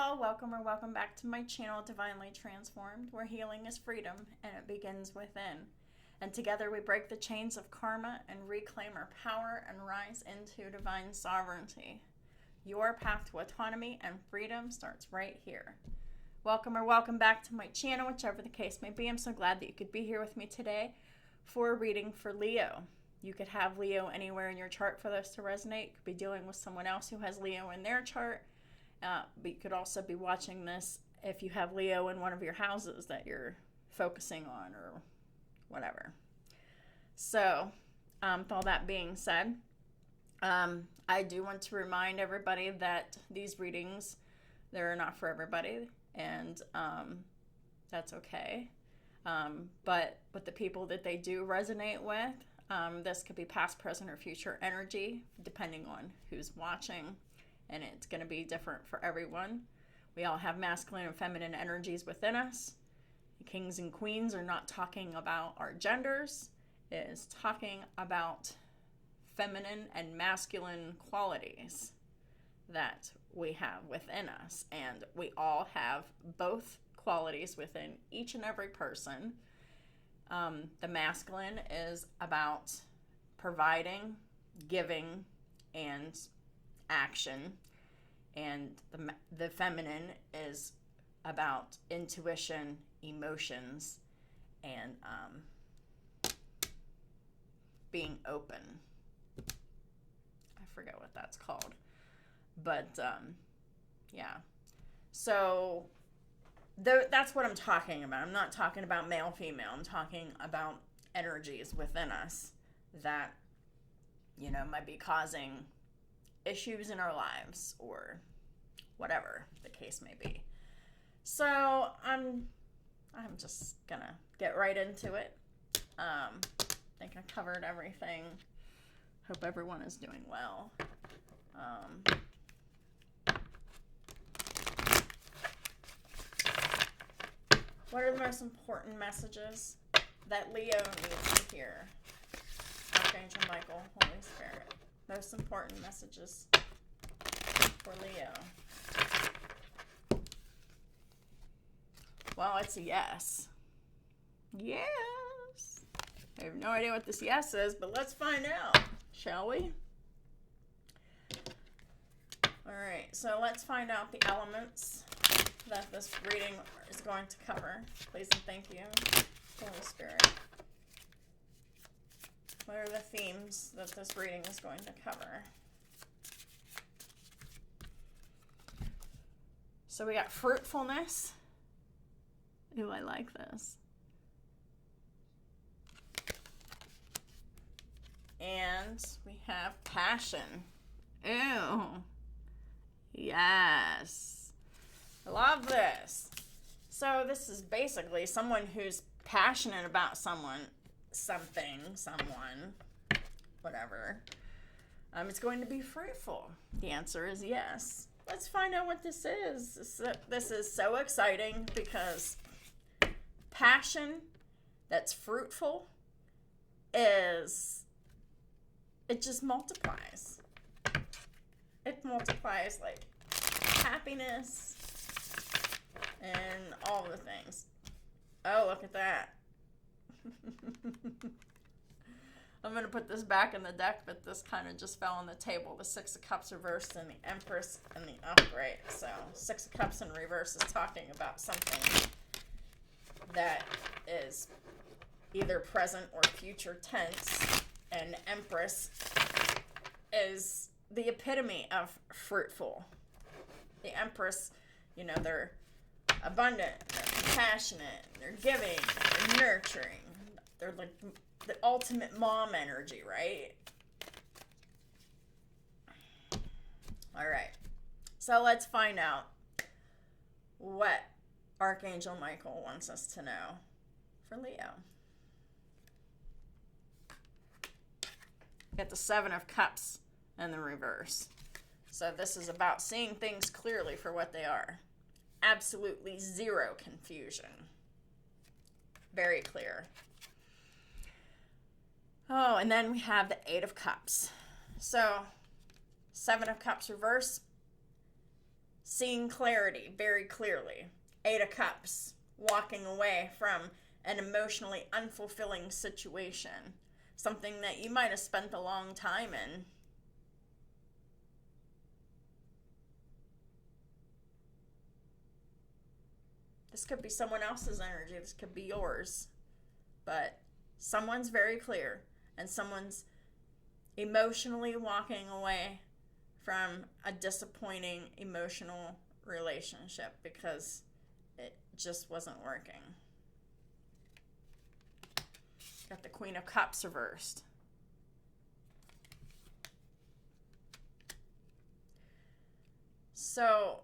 y'all, welcome back to my channel, Divinely Transformed, where healing is freedom and it begins within. And together we break the chains of karma and reclaim our power and rise into divine sovereignty. Your path to autonomy and freedom starts right here. Welcome back to my channel, whichever the case may be. I'm so glad that you could be here with me today for a reading for Leo. You could have Leo anywhere in your chart for this to resonate. You could be dealing with someone else who has Leo in their chart. But you could also be watching this if you have Leo in one of your houses that you're focusing on or whatever. So, with all that being said, I do want to remind everybody that these readings, they're not for everybody, and that's okay. But with the people that they do resonate with, this could be past, present, or future energy, depending on who's watching. And it's going to be different for everyone. We all have masculine and feminine energies within us. Kings and queens are not talking about our genders. It is talking about feminine and masculine qualities that we have within us. And we all have both qualities within each and every person. The masculine is about providing, giving, and action, and the feminine is about intuition, emotions, and being open. I forget what that's called, but yeah. So that's what I'm talking about. I'm not talking about male, female. I'm talking about energies within us that, might be causing issues in our lives or whatever the case may be. So I'm just gonna get right into it. I think I covered everything. Hope everyone is doing well. What are the most important messages that Leo needs to hear? Archangel Michael, Holy Spirit. Most important messages for Leo. Well, it's a yes. Yes. I have no idea what this yes is, but let's find out, shall we? Alright, so let's find out the elements that this reading is going to cover. Please and thank you, Holy Spirit. What are the themes that this reading is going to cover? So we got fruitfulness. Ooh, I like this. And we have passion. Ooh. Yes. I love this. So this is basically someone who's passionate about someone, someone, whatever. It's going to be fruitful. The answer is yes. Let's find out what this is. This is so exciting because passion that's fruitful it just multiplies. It multiplies like happiness and all the things. Oh, look at that. I'm going to put this back in the deck, but this kind of just fell on the table. The Six of Cups reversed and the Empress and the upright. So Six of Cups in reverse is talking about something that is either present or future tense. And Empress is the epitome of fruitful. The Empress, they're abundant, they're compassionate, they're giving, they're nurturing. They're like the ultimate mom energy, right? All right. So let's find out what Archangel Michael wants us to know for Leo. Get the Seven of Cups in the reverse. So this is about seeing things clearly for what they are. Absolutely zero confusion. Very clear. Oh, and then we have the Eight of Cups. So, Seven of Cups reverse. seeing clarity very clearly. 8 of Cups, walking away from an emotionally unfulfilling situation, something that you might have spent a long time in. This could be someone else's energy, this could be yours, but someone's very clear, and someone's emotionally walking away from a disappointing emotional relationship because it just wasn't working. Got the Queen of Cups reversed. So,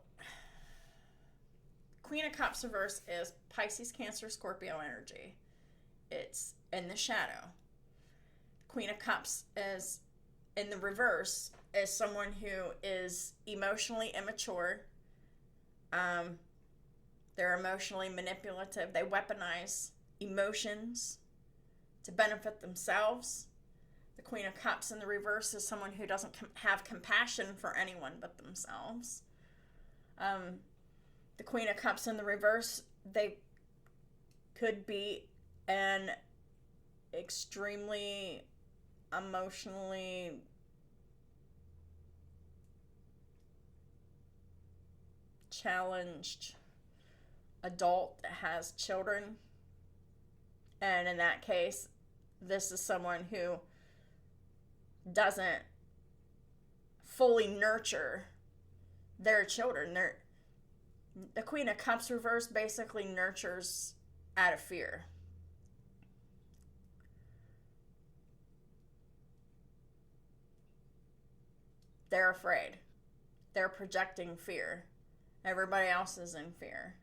Queen of Cups reverse is Pisces, Cancer, Scorpio energy. It's in the shadow. Queen of Cups is in the reverse is someone who is emotionally immature. They're emotionally manipulative. They weaponize emotions to benefit themselves. The Queen of Cups in the reverse is someone who doesn't have compassion for anyone but themselves. The Queen of Cups in the reverse, they could be an extremely emotionally challenged adult that has children. And in that case, this is someone who doesn't fully nurture their children. The Queen of Cups reverse basically nurtures out of fear. They're afraid. They're projecting fear. Everybody else is in fear.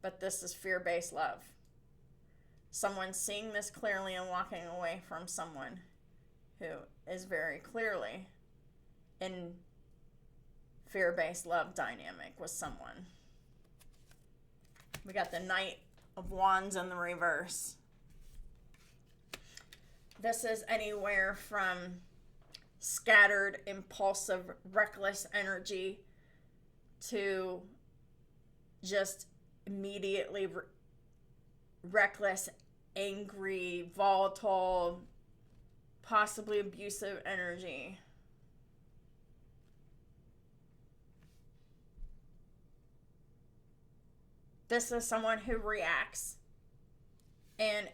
But this is fear-based love. Someone seeing this clearly and walking away from someone who is very clearly in fear-based love dynamic with someone. We got the Knight of Wands in the reverse. This is anywhere from scattered, impulsive, reckless energy to just immediately reckless, angry, volatile, possibly abusive energy. This is someone who reacts, and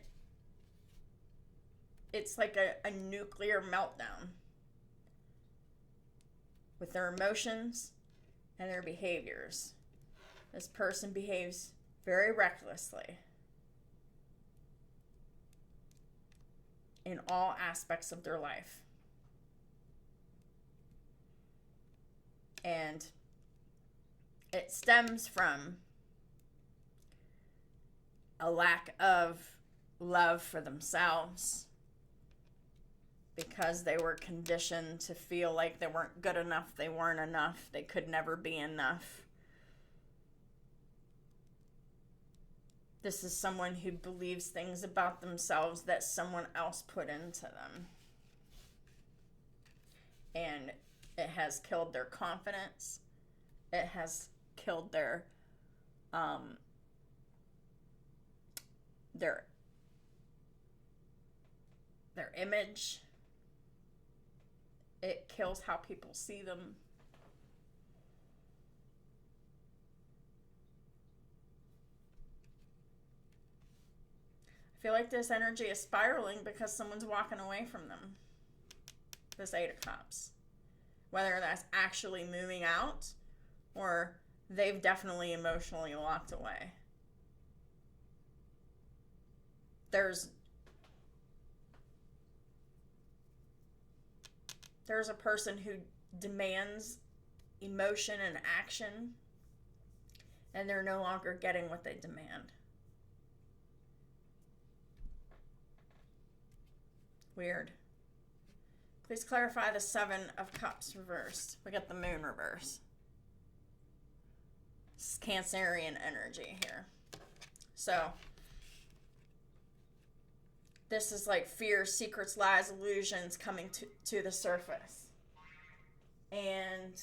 it's like a nuclear meltdown with their emotions and their behaviors. This person behaves very recklessly in all aspects of their life. And it stems from a lack of love for themselves because they were conditioned to feel like they weren't good enough, they weren't enough, they could never be enough. This is someone who believes things about themselves that someone else put into them. And it has killed their confidence. It has killed their image. It kills how people see them. I feel like this energy is spiraling because someone's walking away from them. This 8 of Cups. Whether that's actually moving out or they've definitely emotionally walked away. There's a person who demands emotion and action, and they're no longer getting what they demand. Weird. Please clarify the 7 of Cups reversed. We got the Moon reverse. This is Cancerian energy here. So, this is like fear, secrets, lies, illusions coming to the surface. And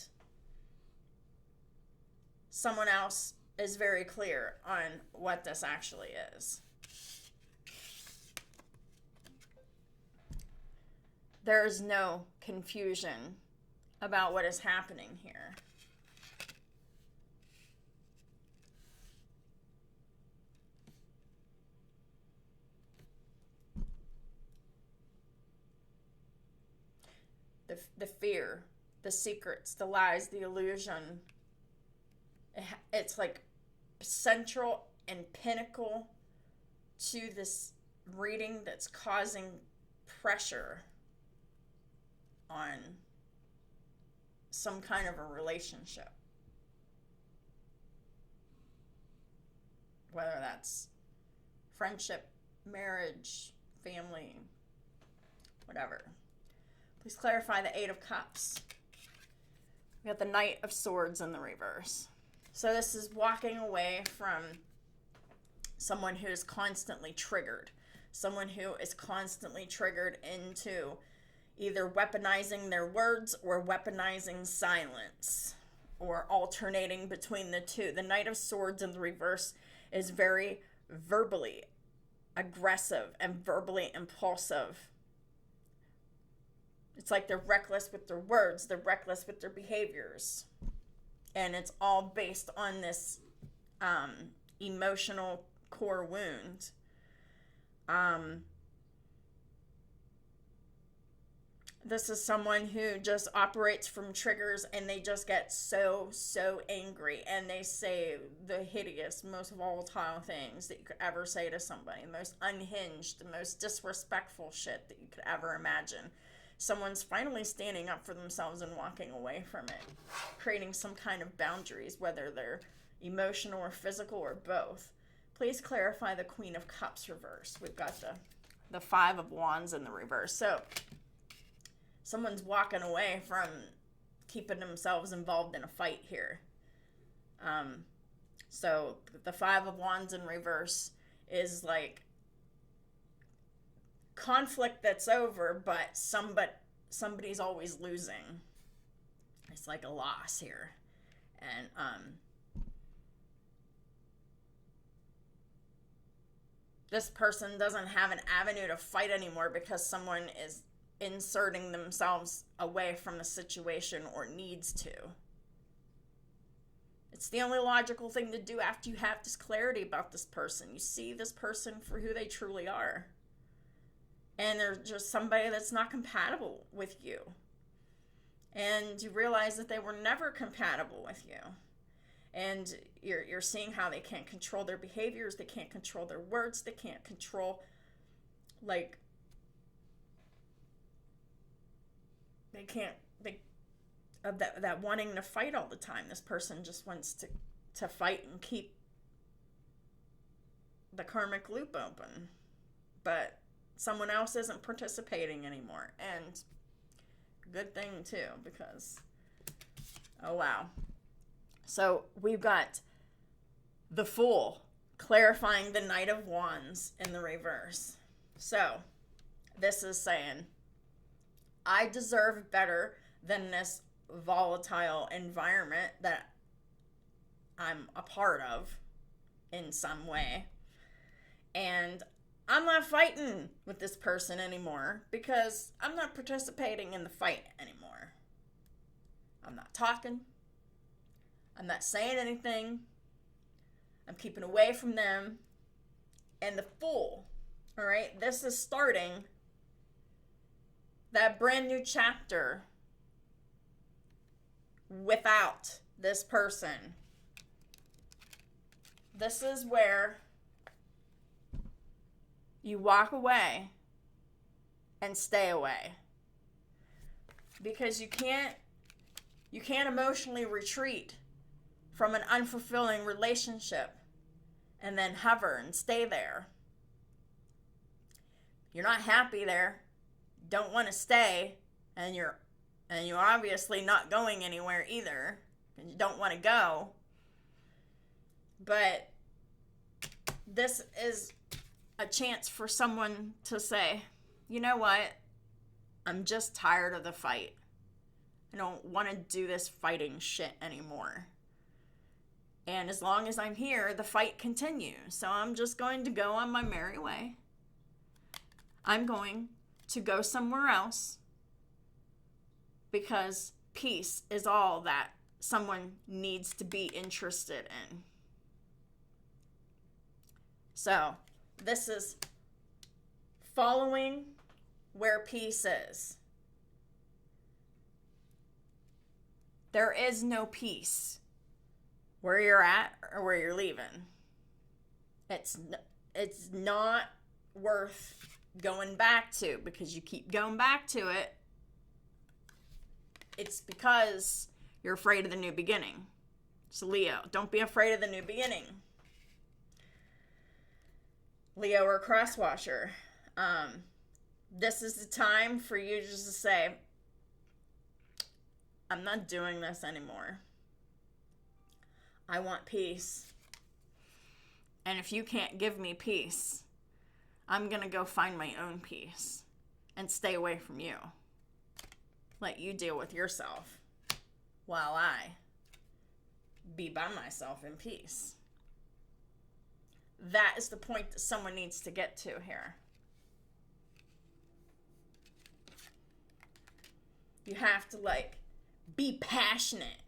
someone else is very clear on what this actually is. There is no confusion about what is happening here. The fear, the secrets, the lies, the illusion. It's like central and pinnacle to this reading that's causing pressure on some kind of a relationship. Whether that's friendship, marriage, family, whatever. Please clarify the Eight of Cups. We got the Knight of Swords in the reverse. So this is walking away from someone who is constantly triggered. Someone who is constantly triggered into either weaponizing their words or weaponizing silence, or alternating between the two. The Knight of Swords in the reverse is very verbally aggressive and verbally impulsive. It's like they're reckless with their words, they're reckless with their behaviors. And it's all based on this emotional core wound. This is someone who just operates from triggers, and they just get so angry, and they say the hideous, most volatile things that you could ever say to somebody, the most unhinged, the most disrespectful shit that you could ever imagine. Someone's finally standing up for themselves and walking away from it, creating some kind of boundaries, whether they're emotional or physical or both. Please clarify the Queen of Cups reverse. We've got the Five of Wands in the reverse. So someone's walking away from keeping themselves involved in a fight here. So the Five of Wands in reverse is like conflict that's over, but somebody's always losing. It's like a loss here. And this person doesn't have an avenue to fight anymore because someone is inserting themselves away from the situation or needs to. It's the only logical thing to do after you have this clarity about this person. You see this person for who they truly are. And they're just somebody that's not compatible with you. And you realize that they were never compatible with you. And you're seeing how they can't control their behaviors, they can't control their words, they can't control, like, that wanting to fight all the time. This person just wants to fight and keep the karmic loop open. But someone else isn't participating anymore. And good thing too, because, oh wow. So we've got the Fool clarifying the Knight of Wands in the reverse. So this is saying, I deserve better than this volatile environment that I'm a part of in some way. And I'm not fighting with this person anymore because I'm not participating in the fight anymore. I'm not talking. I'm not saying anything. I'm keeping away from them. And the Fool, all right, this is starting that brand new chapter without this person. This is where you walk away and stay away. Because you can't emotionally retreat from an unfulfilling relationship and then hover and stay there. You're not happy there, don't want to stay, and you're obviously not going anywhere either, and you don't want to go. But this is a chance for someone to say, you know what? I'm just tired of the fight. I don't want to do this fighting shit anymore. And as long as I'm here, the fight continues. So I'm just going to go on my merry way. I'm going to go somewhere else because peace is all that someone needs to be interested in. So this is following where peace is. There is no peace where you're at or where you're leaving. It's not worth going back to, because you keep going back to it. It's because you're afraid of the new beginning. So Leo, don't be afraid of the new beginning. Leo or crosswasher, this is the time for you just to say, I'm not doing this anymore. I want peace. And if you can't give me peace, I'm going to go find my own peace and stay away from you. Let you deal with yourself while I be by myself in peace. That is the point that someone needs to get to here. You have to be passionate,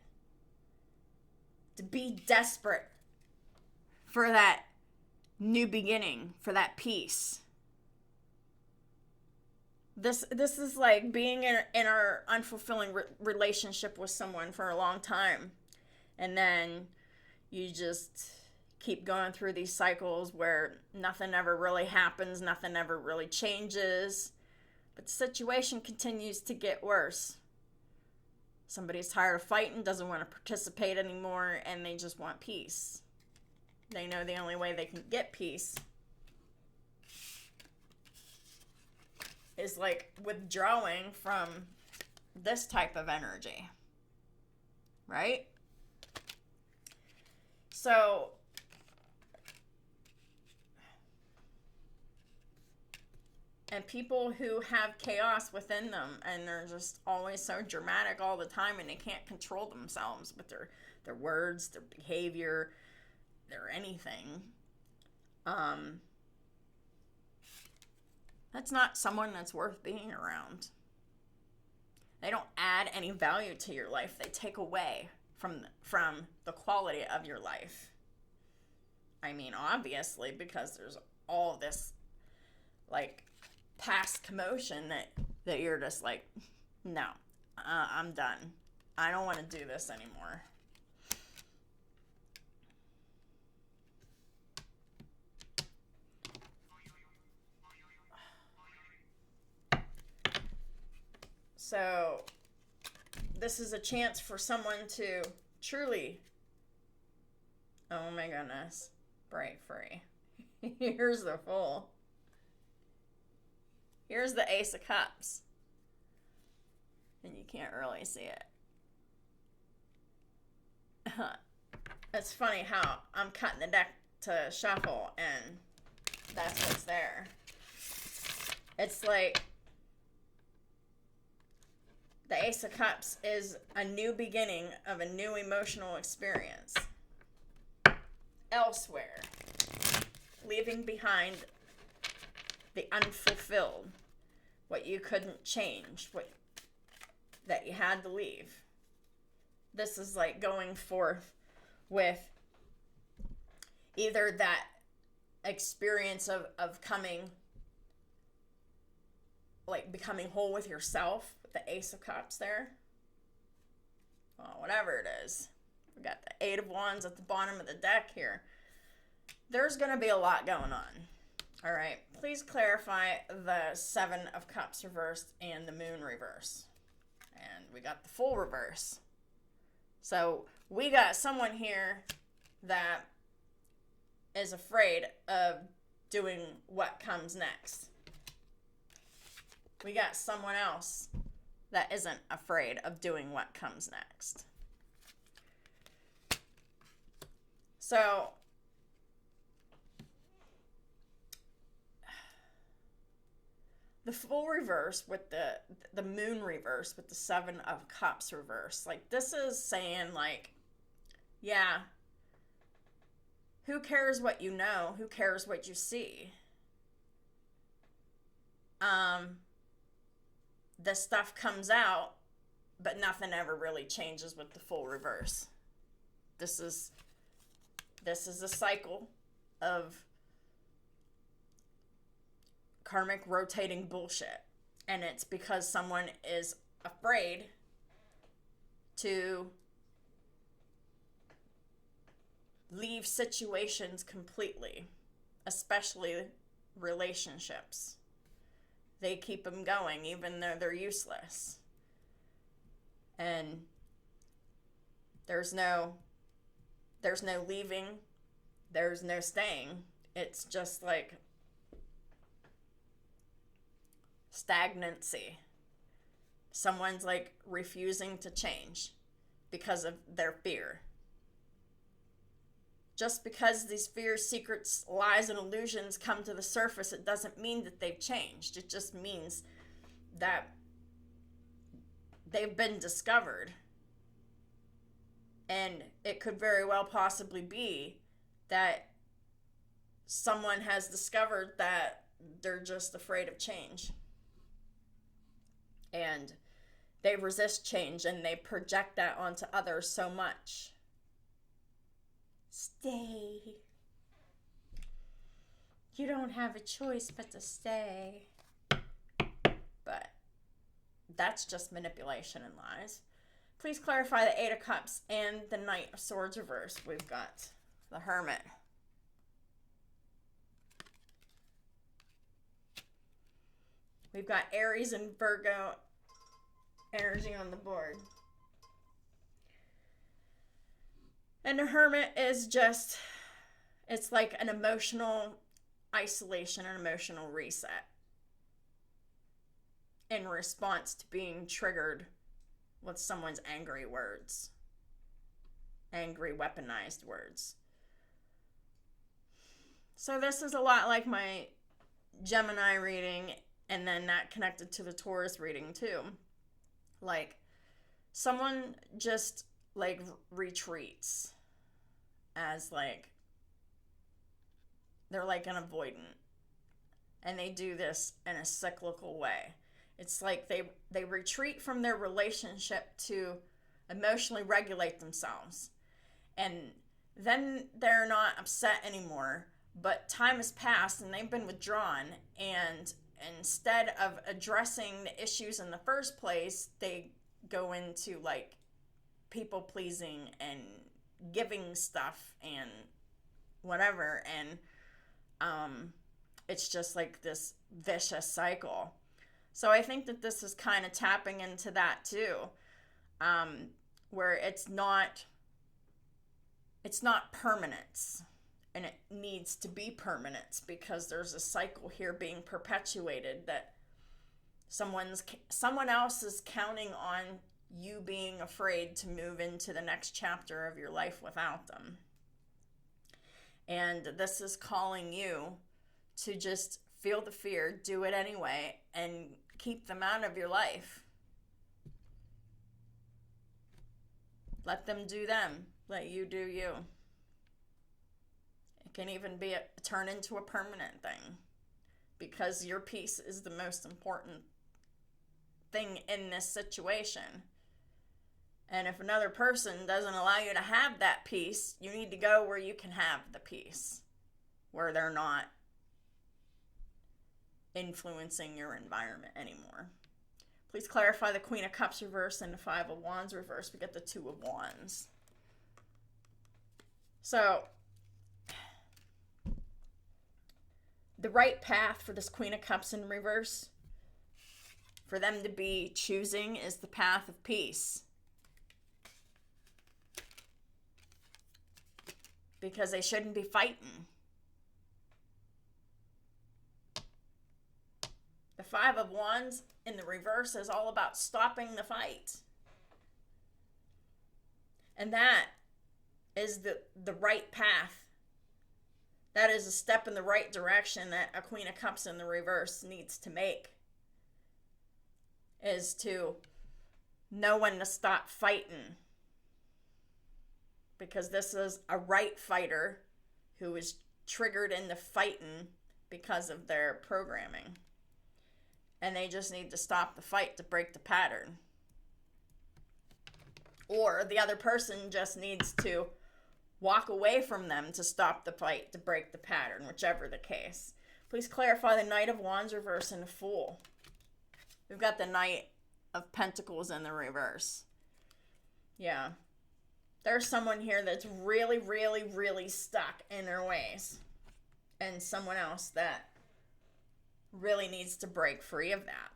to be desperate for that new beginning, for that peace. This is like being in our unfulfilling relationship with someone for a long time, and then you just keep going through these cycles where nothing ever really happens, nothing ever really changes, but the situation continues to get worse. Somebody's tired of fighting, doesn't want to participate anymore, and they just want peace. They know the only way they can get peace is withdrawing from this type of energy, right? So and people who have chaos within them and they're just always so dramatic all the time and they can't control themselves with their words, their behavior, their anything. That's not someone that's worth being around. They don't add any value to your life. They take away from the quality of your life. I mean, obviously, because there's all this past commotion that you're just no, I'm done. I don't want to do this anymore. So this is a chance for someone to truly, oh my goodness, break free. Here's the Fool. Here's the Ace of Cups. And you can't really see it. It's funny how I'm cutting the deck to shuffle and that's what's there. It's like the Ace of Cups is a new beginning of a new emotional experience. Elsewhere. Leaving behind the unfulfilled. What you couldn't change. That you had to leave. This is going forth with either that experience of coming, becoming whole with yourself, with the Ace of Cups there. Well, whatever it is. We got the Eight of Wands at the bottom of the deck here. There's going to be a lot going on. All right. Please clarify the Seven of Cups reversed and the Moon reverse. And we got the Fool reverse. So we got someone here that is afraid of doing what comes next. We got someone else that isn't afraid of doing what comes next. So the Fool reverse with the Moon reverse with the Seven of Cups reverse. This is saying yeah, who cares what you know? Who cares what you see? The stuff comes out, but nothing ever really changes with the full reverse. This is a cycle of karmic rotating bullshit. And it's because someone is afraid to leave situations completely, especially relationships. They keep them going even though they're useless. And there's no leaving, there's no staying. It's just like stagnancy. Someone's like refusing to change because of their fear. Just because these fears, secrets, lies, and illusions come to the surface, it doesn't mean that they've changed. It just means that they've been discovered. And it could very well possibly be that someone has discovered that they're just afraid of change. And they resist change and they project that onto others so much. Stay. You don't have a choice but to stay. But that's just manipulation and lies. Please clarify the Eight of Cups and the Knight of Swords reverse. We've got the Hermit. We've got Aries and Virgo energy on the board. And the Hermit is just, it's like an emotional isolation, an emotional reset in response to being triggered with someone's angry words, angry weaponized words. So this is a lot like my Gemini reading, and then that connected to the Taurus reading too. Like, someone just like retreats as like they're like an avoidant, and they do this in a cyclical way. It's like they retreat from their relationship to emotionally regulate themselves, and then they're not upset anymore, but time has passed and they've been withdrawn, and instead of addressing the issues in the first place, they go into like people pleasing and giving stuff and whatever, and it's just like this vicious cycle. So I think that this is kind of tapping into that too, where it's not permanence, and it needs to be permanence because there's a cycle here being perpetuated that someone else is counting on you being afraid to move into the next chapter of your life without them. And this is calling you to just feel the fear, do it anyway, and keep them out of your life. Let them do them. Let you do you. It can even be turn into a permanent thing, because your peace is the most important thing in this situation. And if another person doesn't allow you to have that peace, you need to go where you can have the peace, where they're not influencing your environment anymore. Please clarify the Queen of Cups reverse and the Five of Wands reverse. We get the Two of Wands. So, the right path for this Queen of Cups in reverse, for them to be choosing, is the path of peace. Because they shouldn't be fighting. The Five of Wands in the reverse is all about stopping the fight. And that is the right path. That is a step in the right direction that a Queen of Cups in the reverse needs to make. Is to know when to stop fighting. Because this is a right fighter who is triggered into fighting because of their programming. And they just need to stop the fight to break the pattern. Or the other person just needs to walk away from them to stop the fight to break the pattern, whichever the case. Please clarify the Knight of Wands reverse and Fool. We've got the Knight of Pentacles in the reverse. Yeah. There's someone here that's really, really, really stuck in their ways. And someone else that really needs to break free of that.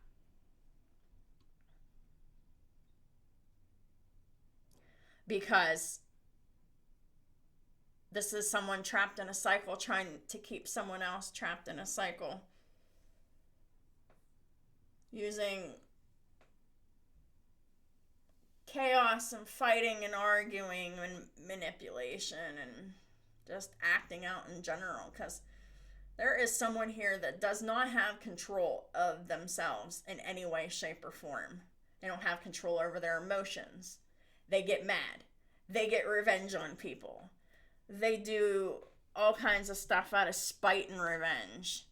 Because this is someone trapped in a cycle trying to keep someone else trapped in a cycle. Using chaos and fighting and arguing and manipulation and just acting out in general. Because there is someone here that does not have control of themselves in any way, shape, or form. They don't have control over their emotions. They get mad. They get revenge on people. They do all kinds of stuff out of spite and revenge.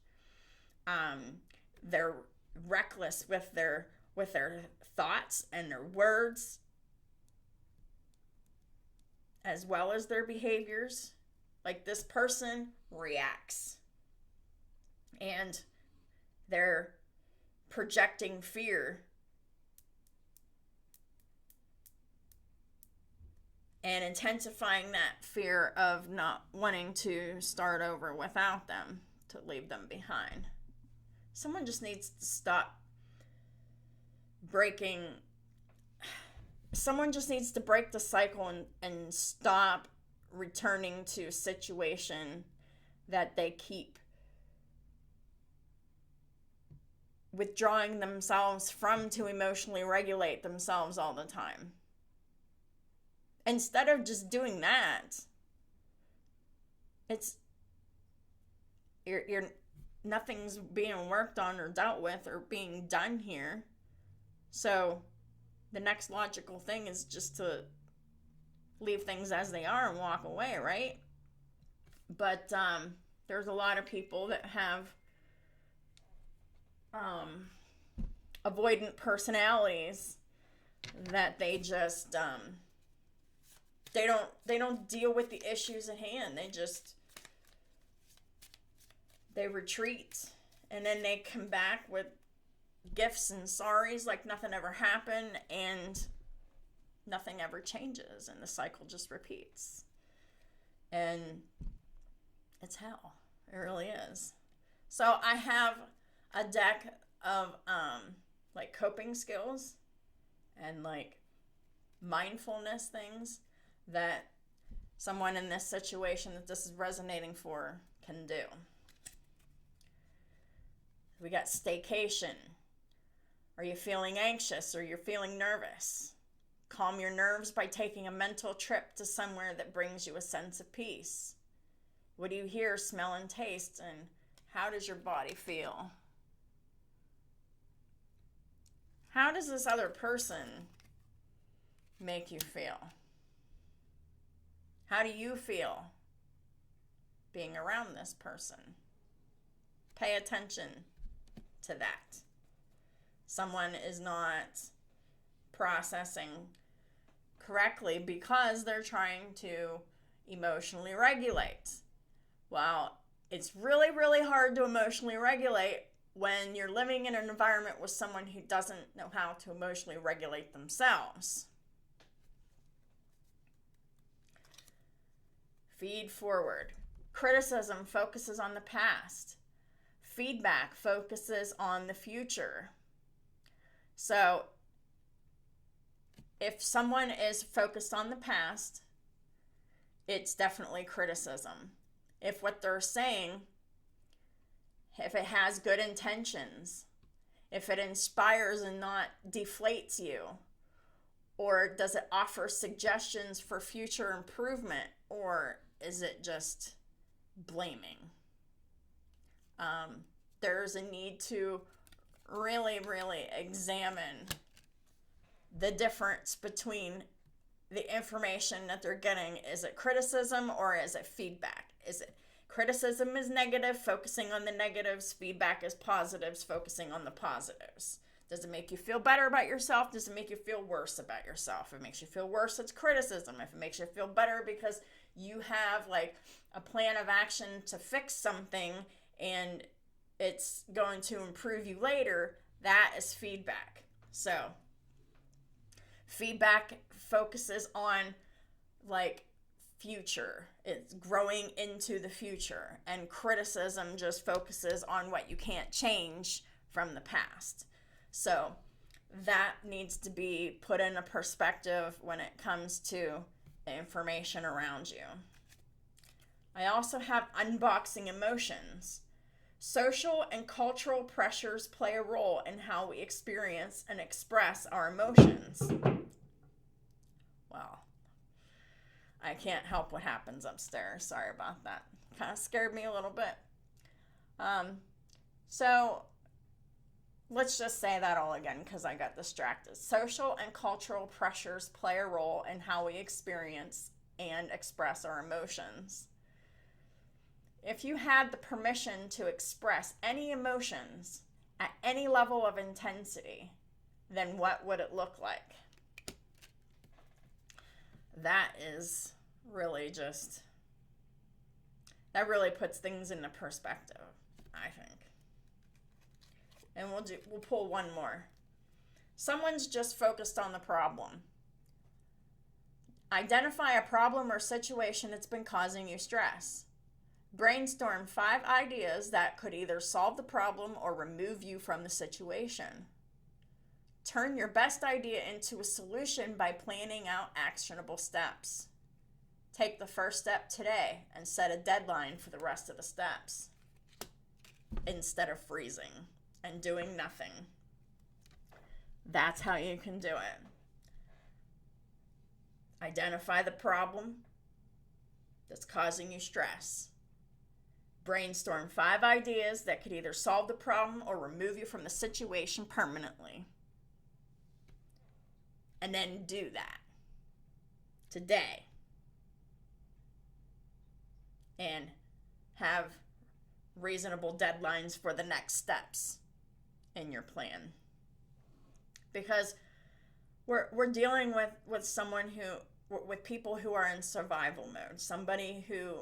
They're reckless with their thoughts and their words, as well as their behaviors. Like, this person reacts. And they're projecting fear and intensifying that fear of not wanting to start over without them, to leave them behind. Someone just needs to stop breaking. Someone just needs to break the cycle and stop returning to a situation that they keep withdrawing themselves from to emotionally regulate themselves all the time. Instead of just doing that, you're nothing's being worked on or dealt with or being done here. So the next logical thing is just to leave things as they are and walk away, right? But there's a lot of people that have avoidant personalities that they just they don't deal with the issues at hand. They retreat, and then they come back with gifts and sorries like nothing ever happened, and nothing ever changes, and the cycle just repeats. And it's hell. It really is. So I have a deck of like coping skills and like mindfulness things that someone in this situation that this is resonating for can do. We got staycation. Are you feeling anxious or you're feeling nervous? Calm your nerves by taking a mental trip to somewhere that brings you a sense of peace. What do you hear, smell, and taste? And how does your body feel? How does this other person make you feel? How do you feel being around this person? Pay attention to that. Someone is not processing correctly because they're trying to emotionally regulate. Well, it's really, really hard to emotionally regulate when you're living in an environment with someone who doesn't know how to emotionally regulate themselves. Feed forward. Criticism focuses on the past. Feedback focuses on the future. So, if someone is focused on the past, it's definitely criticism. If what they're saying, if it has good intentions, if it inspires and not deflates you, or does it offer suggestions for future improvement, or is it just blaming? There's a need to really, really examine the difference between the information that they're getting. Is it criticism or is it feedback? Criticism is negative, focusing on the negatives. Feedback is positives, focusing on the positives. Does it make you feel better about yourself? Does it make you feel worse about yourself? If it makes you feel worse, it's criticism. If it makes you feel better because you have like a plan of action to fix something and it's going to improve you later, that is feedback. So feedback focuses on like future. It's growing into the future. And criticism just focuses on what you can't change from the past. So that needs to be put in a perspective when it comes to the information around you. I also have unboxing emotions. Social and cultural pressures play a role in how we experience and express our emotions. Well, I can't help what happens upstairs. Sorry about that. Kind of scared me a little bit. So let's just say that all again because I got distracted. Social and cultural pressures play a role in how we experience and express our emotions. If you had the permission to express any emotions at any level of intensity, then what would it look like? That is really just, that really puts things into perspective, I think. And we'll pull one more. Someone's just focused on the problem. Identify a problem or situation that's been causing you stress. Brainstorm 5 ideas that could either solve the problem or remove you from the situation. Turn your best idea into a solution by planning out actionable steps. Take the first step today and set a deadline for the rest of the steps instead of freezing and doing nothing. That's how you can do it. Identify the problem that's causing you stress. Brainstorm 5 ideas that could either solve the problem or remove you from the situation permanently. And then do that today. And have reasonable deadlines for the next steps in your plan. Because we're dealing with someone with people who are in survival mode. Somebody who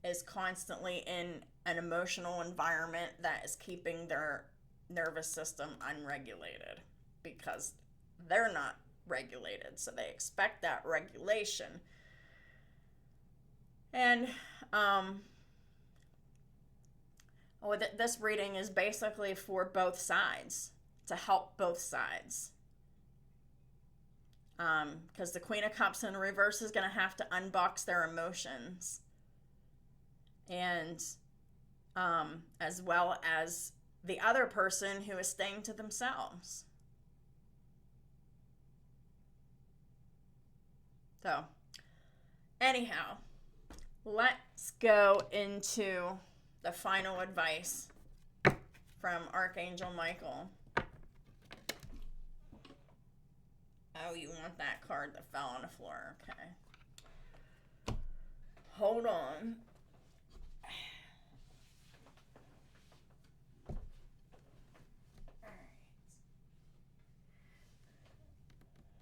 is constantly in an emotional environment that is keeping their nervous system unregulated because they're not regulated. So they expect that regulation. And this reading is basically for both sides, to help both sides. Because the Queen of Cups in reverse is going to have to unbox their emotions. And as well as the other person who is staying to themselves. So, anyhow, let's go into the final advice from Archangel Michael. Oh, you want that card that fell on the floor. Okay. Hold on.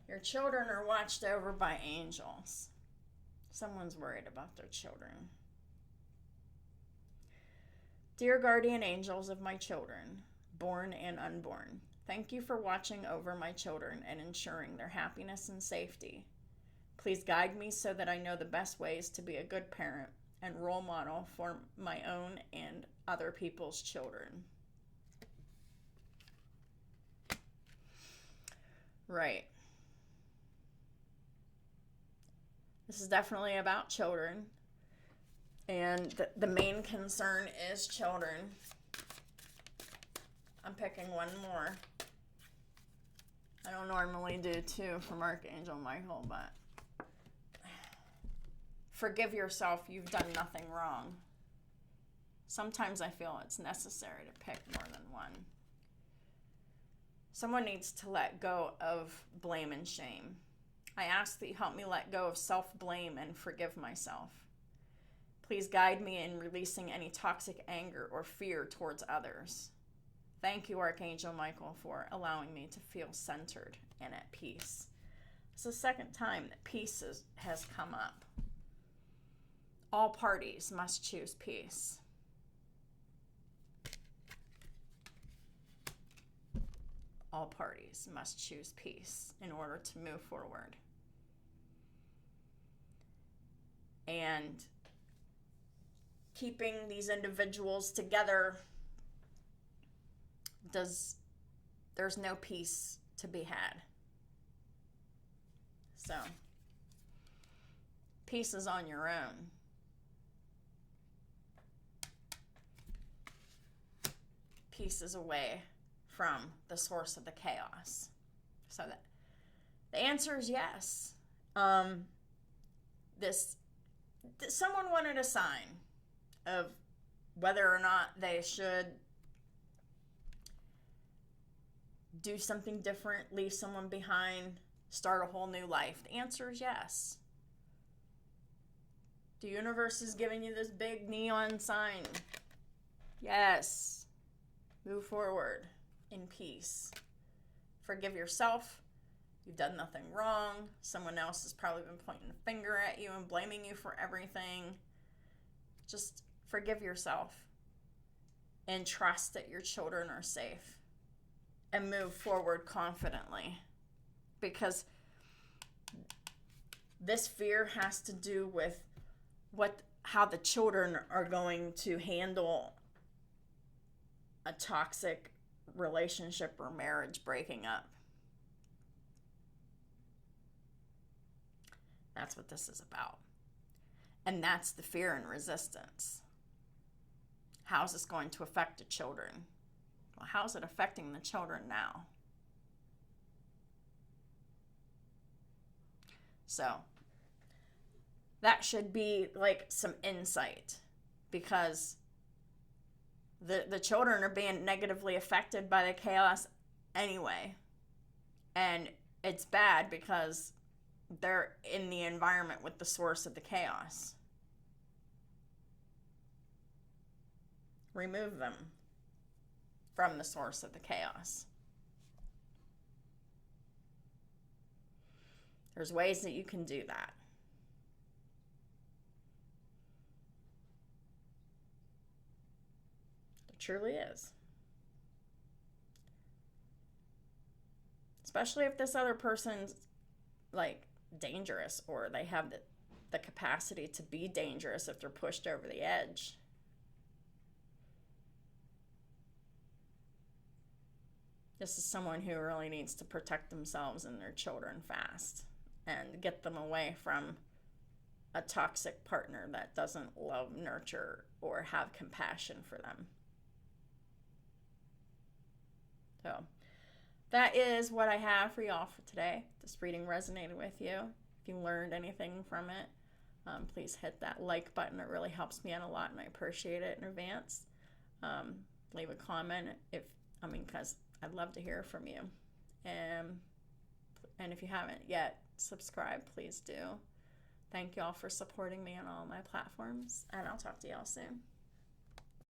Your children are watched over by angels. Someone's worried about their children. Dear guardian angels of my children, born and unborn, thank you for watching over my children and ensuring their happiness and safety. Please guide me so that I know the best ways to be a good parent and role model for my own and other people's children. Right. This is definitely about children. And the main concern is children. I'm picking one more. I don't normally do 2 from Archangel Michael, but forgive yourself. You've done nothing wrong. Sometimes I feel it's necessary to pick more than one. Someone needs to let go of blame and shame. I ask that you help me let go of self-blame and forgive myself. Please guide me in releasing any toxic anger or fear towards others. Thank you, Archangel Michael, for allowing me to feel centered and at peace. It's the second time that peace has come up. All parties must choose peace. All parties must choose peace in order to move forward. And keeping these individuals together, there's no peace to be had. So, peace is on your own. Peace is away from the source of the chaos. So that the answer is yes. Someone wanted a sign of whether or not they should do something different, leave someone behind, start a whole new life. The answer is yes. The universe is giving you this big neon sign. Yes. Move forward in peace. Forgive yourself. You've done nothing wrong. Someone else has probably been pointing a finger at you and blaming you for everything. Just forgive yourself and trust that your children are safe and move forward confidently, because this fear has to do with how the children are going to handle a toxic relationship or marriage breaking up. That's what this is about. And that's the fear and resistance. How's this going to affect the children? Well, how's it affecting the children now? So, that should be like some insight, because the children are being negatively affected by the chaos anyway. And it's bad because they're in the environment with the source of the chaos. Remove them from the source of the chaos. There's ways that you can do that. It truly is. Especially if this other person's like dangerous, or they have the capacity to be dangerous if they're pushed over the edge. This is someone who really needs to protect themselves and their children fast and get them away from a toxic partner that doesn't love, nurture, or have compassion for them. So that is what I have for y'all for today. This reading resonated with you. If you learned anything from it, please hit that like button. It really helps me out a lot, and I appreciate it in advance. Leave a comment because I'd love to hear from you. And if you haven't yet, subscribe, please do. Thank you all for supporting me on all my platforms, and I'll talk to y'all soon.